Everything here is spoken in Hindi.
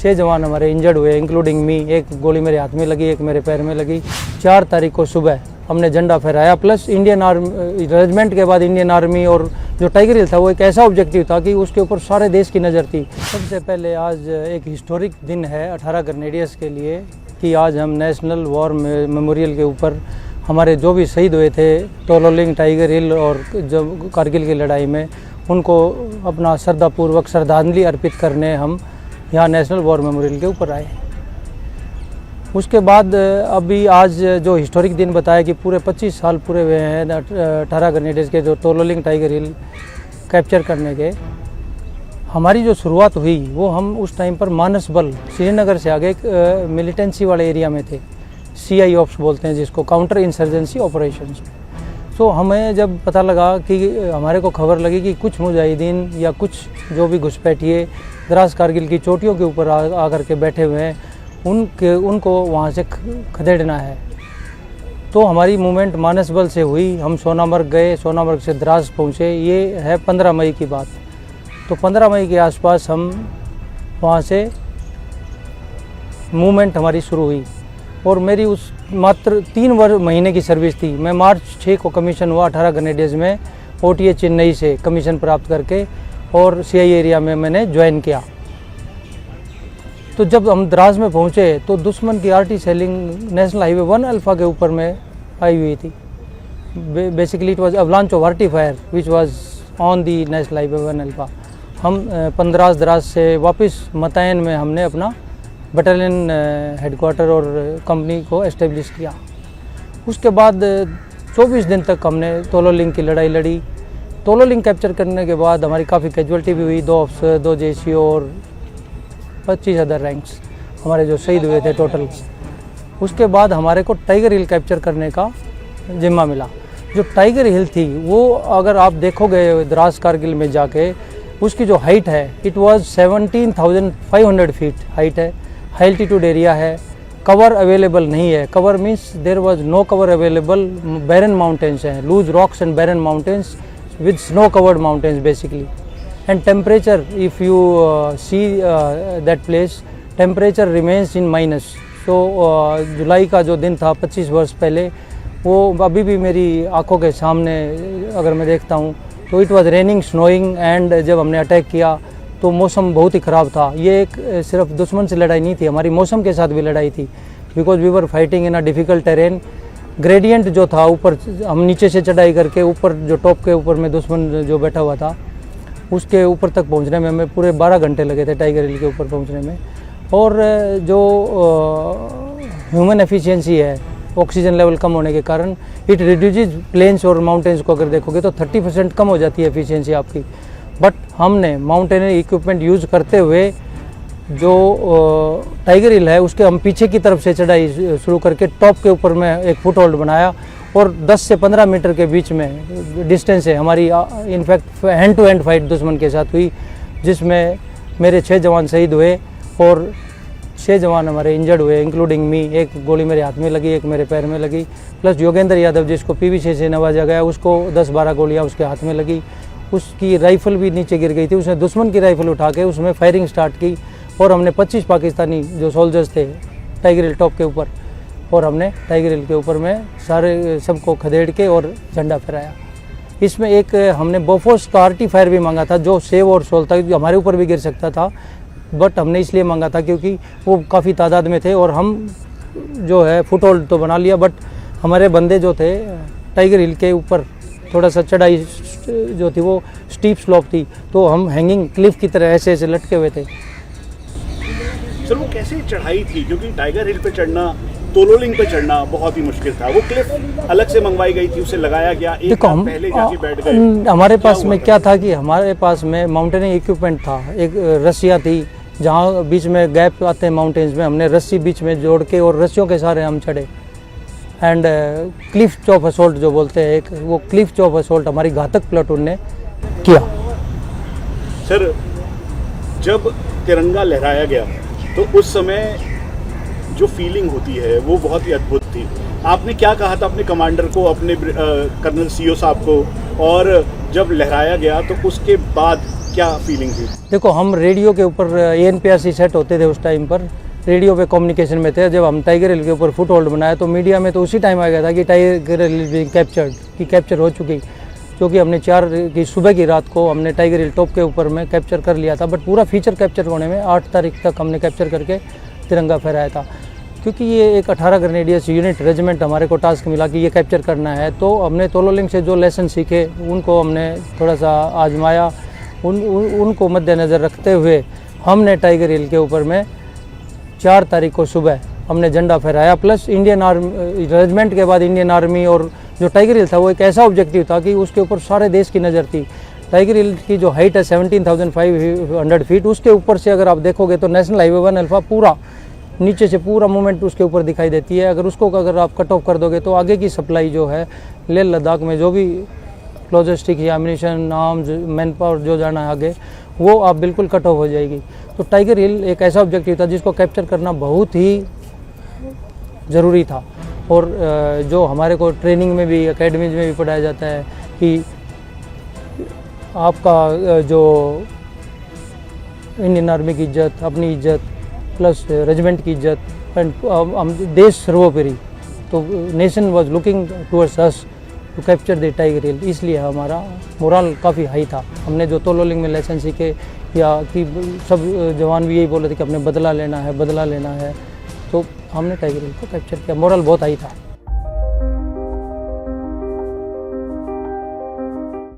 6 जवान हमारे इंजर्ड हुए, इंक्लूडिंग मी। एक गोली मेरे हाथ में लगी, एक मेरे पैर में लगी। 4 तारीख को सुबह हमने झंडा फहराया। प्लस इंडियन आर्मी रेजिमेंट के बाद इंडियन आर्मी और जो टाइगर हिल था वो एक ऐसा ऑब्जेक्टिव था कि उसके ऊपर सारे देश की नज़र थी। सबसे पहले आज एक हिस्टोरिक दिन है 18 ग्रेनेडियर्स के लिए कि आज हम नेशनल वॉर मेमोरियल के ऊपर हमारे जो भी शहीद हुए थे तोलोलिंग, टाइगर हिल और जो कारगिल की लड़ाई में, उनको अपना श्रद्धापूर्वक श्रद्धांजलि अर्पित करने हम यहाँ नेशनल वॉर मेमोरियल के ऊपर आए। उसके बाद अभी आज जो हिस्टोरिक दिन बताया कि पूरे 25 साल पूरे हुए हैं 18 ग्रेनेडियर्स के जो तोलोलिंग टाइगर हिल कैप्चर करने के। हमारी जो शुरुआत हुई वो हम उस टाइम पर मानस बल श्रीनगर से आगे एक मिलिटेंसी वाले एरिया में थे, CI ऑप्स बोलते हैं जिसको, काउंटर इंसर्जेंसी ऑपरेशंस। तो हमें जब पता लगा कि हमारे को खबर लगी कि कुछ मुजाहिदीन या कुछ जो भी घुसपैठिए द्रास कारगिल की चोटियों के ऊपर आकर के बैठे हुए हैं, उनको वहाँ से खदेड़ना है, तो हमारी मूवमेंट मानस बल से हुई। हम सोनामर्ग गए, सोनामर्ग से द्रास पहुँचे। ये है 15 मई की बात। तो 15 मई के आसपास हम वहाँ से मूवमेंट हमारी शुरू हुई और मेरी उस मात्र 3 महीने की सर्विस थी। मैं मार्च 6 को कमीशन हुआ 18 ग्रेनेडियर्स में, OTA चेन्नई से कमीशन प्राप्त करके, और CI एरिया में मैंने ज्वाइन किया। तो जब हम द्रास में पहुँचे तो दुश्मन की RT selling national highway 1 alpha के ऊपर में आई हुई थी। Basically it was avalanche of RT fire which was on the national highway 1 alpha. हम 15 द्रास से वापस मतायन में हमने अपना बटालियन हेडक्वार्टर और कंपनी को एस्टेब्लिश किया। उसके बाद 24 दिन तक हमने तोलोलिंग की लड़ाई लड़ी। तोलोलिंग कैप्चर करने के बाद हमारी काफ़ी कैजुअल्टी भी हुई, 2 अफसर, 2 JCO और 25 अदर रैंक्स हमारे जो शहीद हुए थे टोटल। उसके बाद हमारे को टाइगर हिल कैप्चर करने का जिम्मा मिला। जो टाइगर हिल थी वो अगर आप देखोगे द्रास कारगिल में जाके, उसकी जो हाइट है इट वाज 17,500 फीट हाइट है, हाई एल्टीट्यूड एरिया है, कवर अवेलेबल नहीं है। Cover means there was no cover available, barren mountains हैं, loose rocks and barren mountains with snow covered mountains basically. And temperature if you see that place, temperature remains in minus. तो जुलाई का जो दिन था 25 वर्ष पहले, वो अभी भी मेरी आंखों के सामने अगर मैं देखता हूँ तो it was raining, snowing. And जब हमने अटैक किया तो मौसम बहुत ही ख़राब था। ये एक सिर्फ दुश्मन से लड़ाई नहीं थी, हमारी मौसम के साथ भी लड़ाई थी, because we were fighting in a difficult terrain. Gradient जो था ऊपर, हम नीचे से चढ़ाई करके ऊपर जो टॉप के ऊपर में दुश्मन जो बैठा हुआ था उसके ऊपर तक पहुंचने में हमें पूरे 12 घंटे लगे थे टाइगर हिल के ऊपर पहुंचने में। और जो ह्यूमन एफिशिएंसी है, ऑक्सीजन लेवल कम होने के कारण इट रिड्यूसेस प्लेन्स और माउंटेन्स को अगर देखोगे तो 30% कम हो जाती है एफिशिएंसी आपकी। बट हमने माउंटेनरी इक्विपमेंट यूज़ करते हुए जो टाइगर हिल है उसके हम पीछे की तरफ से चढ़ाई शुरू करके टॉप के ऊपर में एक फुट होल्ड बनाया और 10 से 15 मीटर के बीच में डिस्टेंस है हमारी in fact hand to hand fight दुश्मन के साथ हुई, जिसमें मेरे 6 जवान शहीद हुए और 6 जवान हमारे इंजर्ड हुए, इंक्लूडिंग मी। एक गोली मेरे हाथ में लगी, एक मेरे पैर में लगी। प्लस योगेंद्र यादव जिसको PV6 से नवाजा गया, उसको 10-12 गोलियां उसके हाथ में लगी। उसकी राइफ़ल भी नीचे गिर गई थी, उसने दुश्मन की राइफ़ल उठा के उसमें फायरिंग स्टार्ट की और हमने 25 पाकिस्तानी जो सोल्जर्स थे टाइगर हिल टॉप के ऊपर, और हमने टाइगर हिल के ऊपर में सारे सबको खदेड़ के और झंडा फहराया। इसमें एक हमने बोफोर्स का RT फायर भी मांगा था जो सेव और सोल था, जो हमारे ऊपर भी गिर सकता था, बट हमने इसलिए मांगा था क्योंकि वो काफ़ी तादाद में थे और हम जो है फुट होल्ड तो बना लिया, बट हमारे बंदे जो थे टाइगर हिल के ऊपर थोड़ा सा चढ़ाई जो थी वो स्टीप स्लोप थी, तो हम हैंगिंग क्लिफ की तरह ऐसे ऐसे लटके हुए थे। सर वो कैसी चढ़ाई थी, क्योंकि टाइगर हिल पे चढ़ना, तोलोलिंग पे चढ़ना बहुत ही मुश्किल था। वो क्लिफ अलग से मंगवाई गई थी, उसे लगाया गया, एक देखो हम पहले जाके बैठ गए। हमारे पास में क्या था कि हमारे पास में माउंटेनिंग इक्विपमेंट था, एक रस्सियाँ थी जहाँ बीच में गैप आते हैं माउंटेन्स में, हमने रस्सी बीच में जोड़ के और रस्सियों के सहारे हम चढ़े। एंड क्लिफ चॉप असोल्ट जो बोलते हैं, एक वो क्लिफ चॉप असोल्ट हमारी घातक प्लाटून ने किया। सर जब तिरंगा लहराया गया तो उस समय जो फीलिंग होती है वो बहुत ही अद्भुत थी। आपने क्या कहा था अपने कमांडर को, अपने कर्नल CO साहब को, और जब लहराया गया तो उसके बाद क्या फीलिंग थी? देखो, हम रेडियो के ऊपर ANPRC सेट होते थे उस टाइम पर, रेडियो पे कम्युनिकेशन में थे। जब हम टाइगर हिल के ऊपर फुट होल्ड बनाया तो मीडिया में तो उसी टाइम आ गया था कि टाइगर हिल कैप्चर्ड की कैप्चर हो चुकी, क्योंकि हमने 4 की सुबह की रात को हमने टाइगर हिल टॉप के ऊपर में कैप्चर कर लिया था। बट पूरा फीचर कैप्चर होने में 8 तारीख तक हमने कैप्चर करके तिरंगा फहराया था, क्योंकि ये एक 18 ग्रेनेडियर्स यूनिट रेजिमेंट हमारे को टास्क मिला कि ये कैप्चर करना है। तो हमने तोलोलिंग से जो लेसन सीखे उनको हमने थोड़ा सा आजमाया, उनको मद्देनज़र रखते हुए हमने टाइगर हिल के ऊपर में 4 तारीख को सुबह हमने झंडा फहराया। प्लस इंडियन आर्मी रेजिमेंट के बाद इंडियन आर्मी और जो टाइगर हिल था वो एक ऐसा ऑब्जेक्टिव था कि उसके ऊपर सारे देश की नज़र थी। टाइगर हिल की जो हाइट है 17,500 फीट, उसके ऊपर से अगर आप देखोगे तो नेशनल हाईवे 1 अल्फा पूरा नीचे से पूरा मूवमेंट उसके ऊपर दिखाई देती है। अगर आप कट ऑफ कर दोगे तो आगे की सप्लाई जो है लेह लद्दाख में जो भी लॉजिस्टिक या एमिनिशन आर्म्स मैन पावर जो जाना है आगे, वो आप बिल्कुल कट ऑफ हो जाएगी। तो टाइगर हिल एक ऐसा ऑब्जेक्टिव था जिसको कैप्चर करना बहुत ही ज़रूरी था। और जो हमारे को ट्रेनिंग में भी एकेडमीज में भी पढ़ाया जाता है कि आपका जो इंडियन आर्मी की इज्जत, अपनी इज्जत प्लस रेजिमेंट की इज्जत एंड हम देश सर्वोपरि, तो nation was looking towards us to capture the tiger hill, इसलिए हमारा मोरल काफ़ी हाई था। हमने जो तोलोलिंग में लेसन सीखे या कि सब जवान भी यही बोल रहे थे कि अपने बदला लेना है, तो हमने टाइगर हिल को कैप्चर किया। मोरल बहुत हाई था।